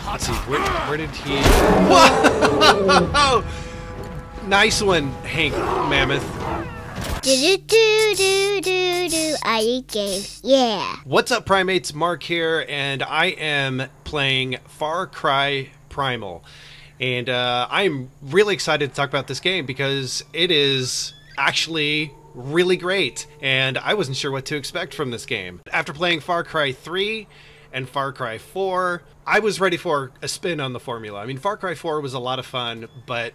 Let's see, where did he... Whoa! Nice one, Hank Mammoth. I.Eat.Games, yeah. What's up, Primates? Mark here, and I am playing Far Cry Primal. And I'm really excited to talk about this game because it is actually really great, and I wasn't sure what to expect from this game. After playing Far Cry 3 and Far Cry 4, I was ready for a spin on the formula. I mean, Far Cry 4 was a lot of fun, but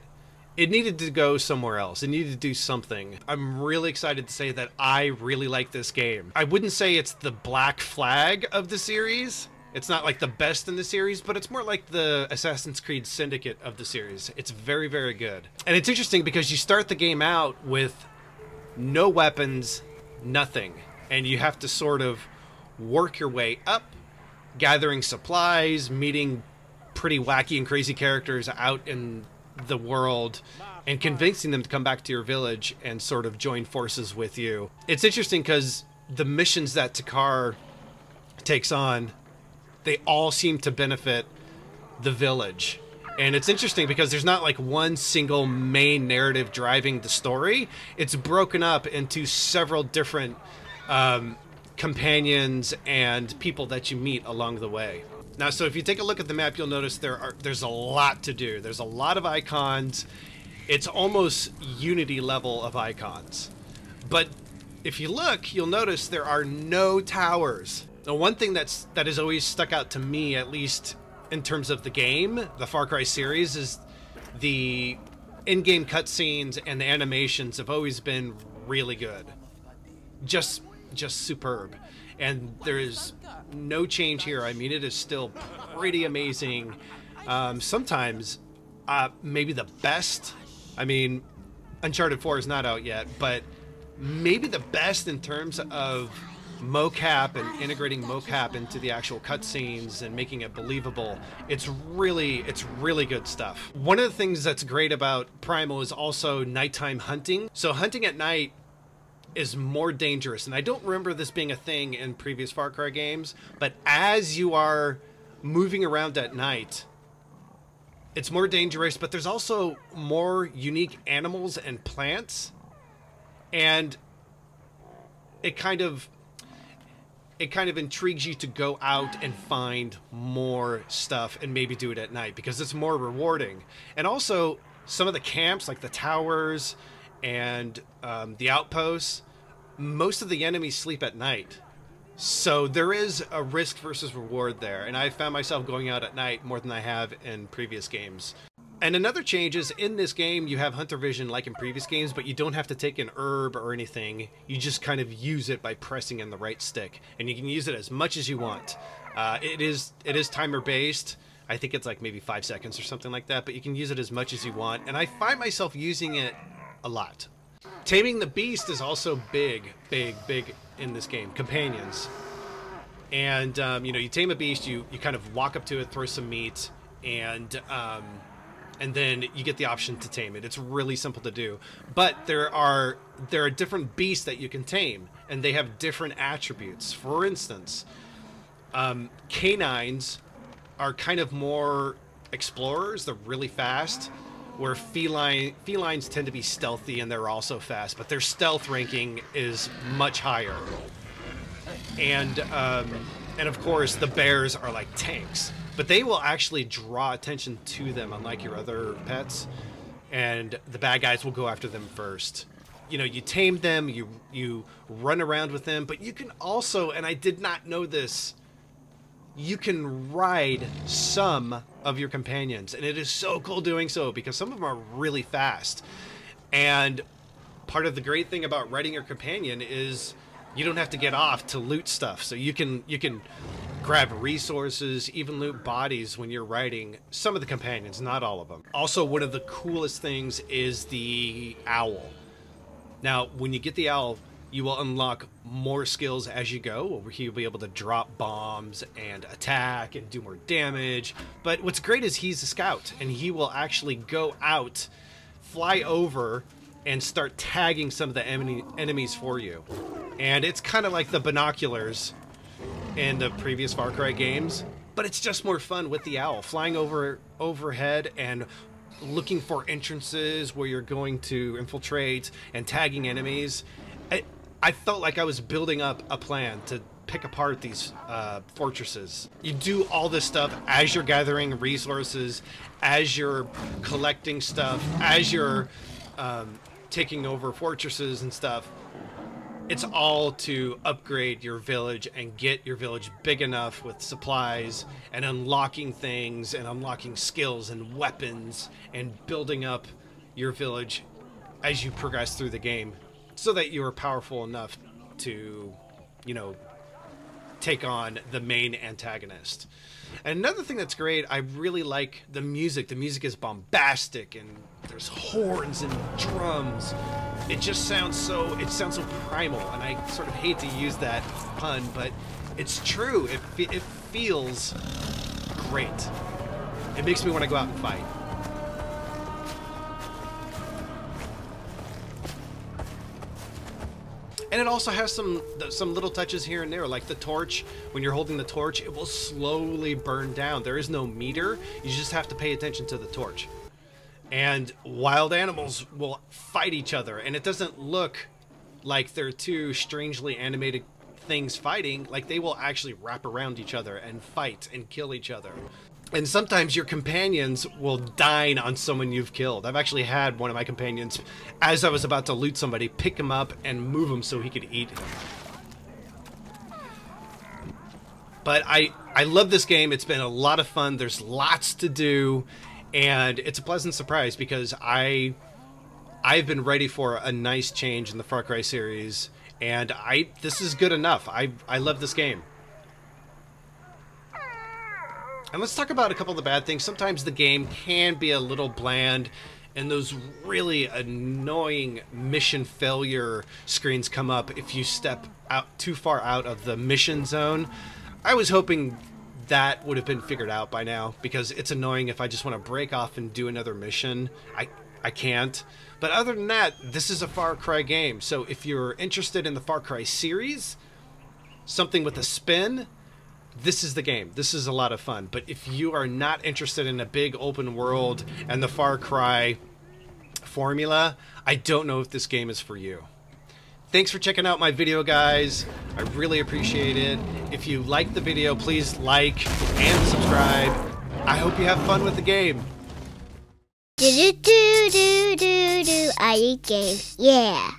it needed to go somewhere else. It needed to do something. I'm really excited to say that I really like this game. I wouldn't say it's the black flag of the series. It's not like the best in the series, but it's more like the Assassin's Creed Syndicate of the series. It's very, very good. And it's interesting because you start the game out with no weapons, nothing. And you have to sort of work your way up, gathering supplies, meeting pretty wacky and crazy characters out in the world, and convincing them to come back to your village and sort of join forces with you. It's interesting because the missions that Takar takes on, they all seem to benefit the village. And it's interesting because there's not like one single main narrative driving the story. It's broken up into several different companions and people that you meet along the way. Now, so if you take a look at the map, you'll notice there's a lot to do. There's a lot of icons. It's almost Unity level of icons. But if you look, you'll notice there are no towers. Now, one thing that has always stuck out to me, at least in terms of the game, the Far Cry series, is the in-game cutscenes and the animations have always been really good. Just superb. And there is no change here. I mean, it is still pretty amazing. Sometimes maybe the best. I mean, Uncharted 4 is not out yet, but maybe the best in terms of mocap and integrating mocap into the actual cutscenes and making it believable. It's really good stuff. One of the things that's great about Primal is also nighttime hunting. So hunting at night is more dangerous, and I don't remember this being a thing in previous Far Cry games, but as you are moving around at night, it's more dangerous, but there's also more unique animals and plants, and it kind of intrigues you to go out and find more stuff and maybe do it at night because it's more rewarding. And also some of the camps, like the towers and the outposts, most of the enemies sleep at night. So there is a risk versus reward there. And I found myself going out at night more than I have in previous games. And another change is in this game, you have hunter vision like in previous games, but you don't have to take an herb or anything. You just kind of use it by pressing in the right stick. And you can use it as much as you want. It is timer based. I think it's like maybe 5 seconds or something like that, but you can use it as much as you want. And I find myself using it a lot. Taming the Beast is also big in this game. Companions. And, you know, you tame a beast, you kind of walk up to it, throw some meat, and then you get the option to tame it. It's really simple to do. But there are different beasts that you can tame, and they have different attributes. For instance, canines are kind of more explorers. They're really fast, where felines tend to be stealthy and they're also fast, but their stealth ranking is much higher. And of course, the bears are like tanks. But they will actually draw attention to them, unlike your other pets. And the bad guys will go after them first. You know, you tame them, you run around with them, but you can also, and I did not know this, you can ride some of your companions. And it is so cool doing so, because some of them are really fast. And part of the great thing about riding your companion is you don't have to get off to loot stuff. So you can grab resources, even loot bodies when you're riding some of the companions, not all of them. Also, one of the coolest things is the owl. Now, when you get the owl, you will unlock more skills as you go, where he'll be able to drop bombs and attack and do more damage. But what's great is he's a scout, and he will actually go out, fly over, and start tagging some of the enemies for you. And it's kind of like the binoculars in the previous Far Cry games, but it's just more fun with the owl, flying overhead and looking for entrances where you're going to infiltrate and tagging enemies. I felt like I was building up a plan to pick apart these fortresses. You do all this stuff as you're gathering resources, as you're collecting stuff, as you're taking over fortresses and stuff. It's all to upgrade your village and get your village big enough with supplies and unlocking things and unlocking skills and weapons and building up your village as you progress through the game so that you are powerful enough to, you know, take on the main antagonist. And another thing that's great, I really like the music. The music is bombastic and there's horns and drums. It just sounds so primal, and I sort of hate to use that pun, but it's true. It feels great. It makes me want to go out and fight. And it also has some little touches here and there, like the torch. When you're holding the torch, it will slowly burn down. There is no meter. You just have to pay attention to the torch. And wild animals will fight each other, and it doesn't look like they're two strangely animated things fighting. Like, they will actually wrap around each other and fight and kill each other. And sometimes your companions will dine on someone you've killed. I've actually had one of my companions, as I was about to loot somebody, pick him up and move him so he could eat him. But I love this game. It's been a lot of fun. There's lots to do. And it's a pleasant surprise because I've been ready for a nice change in the Far Cry series, and this is good enough. I love this game. And let's talk about a couple of the bad things. Sometimes the game can be a little bland, and those really annoying mission failure screens come up if you step out too far out of the mission zone. I was hoping that would have been figured out by now, because it's annoying if I just want to break off and do another mission. I can't. But other than that, this is a Far Cry game. So if you're interested in the Far Cry series, something with a spin, this is the game. This is a lot of fun. But if you are not interested in a big open world and the Far Cry formula, I don't know if this game is for you. Thanks for checking out my video, guys. I really appreciate it. If you like the video, please like and subscribe. I hope you have fun with the game. I.Eat.Games. Yeah.